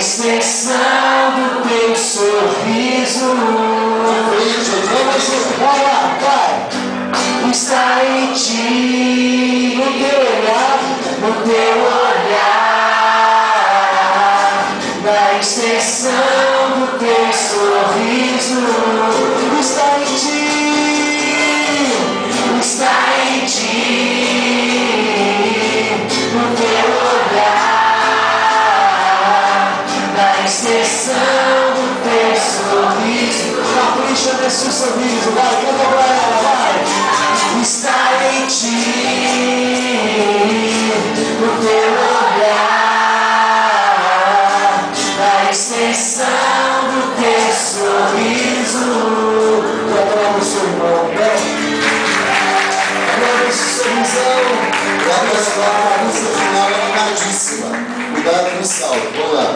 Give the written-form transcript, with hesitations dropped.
extensão do teu sorriso. Está em ti, no teu olhar, na extensão do teu sorriso. Está em ti, no teu olhar, na extensão do teu sorriso. Capricha nesse sorriso, vai, canta pra ela, vai. Está em ti, no teu olhar, na extensão do teu sorriso. Canta pro seu irmão, né? Canta esse sorrisão. A música final é animadíssima. Cuidado no salto, vamos lá.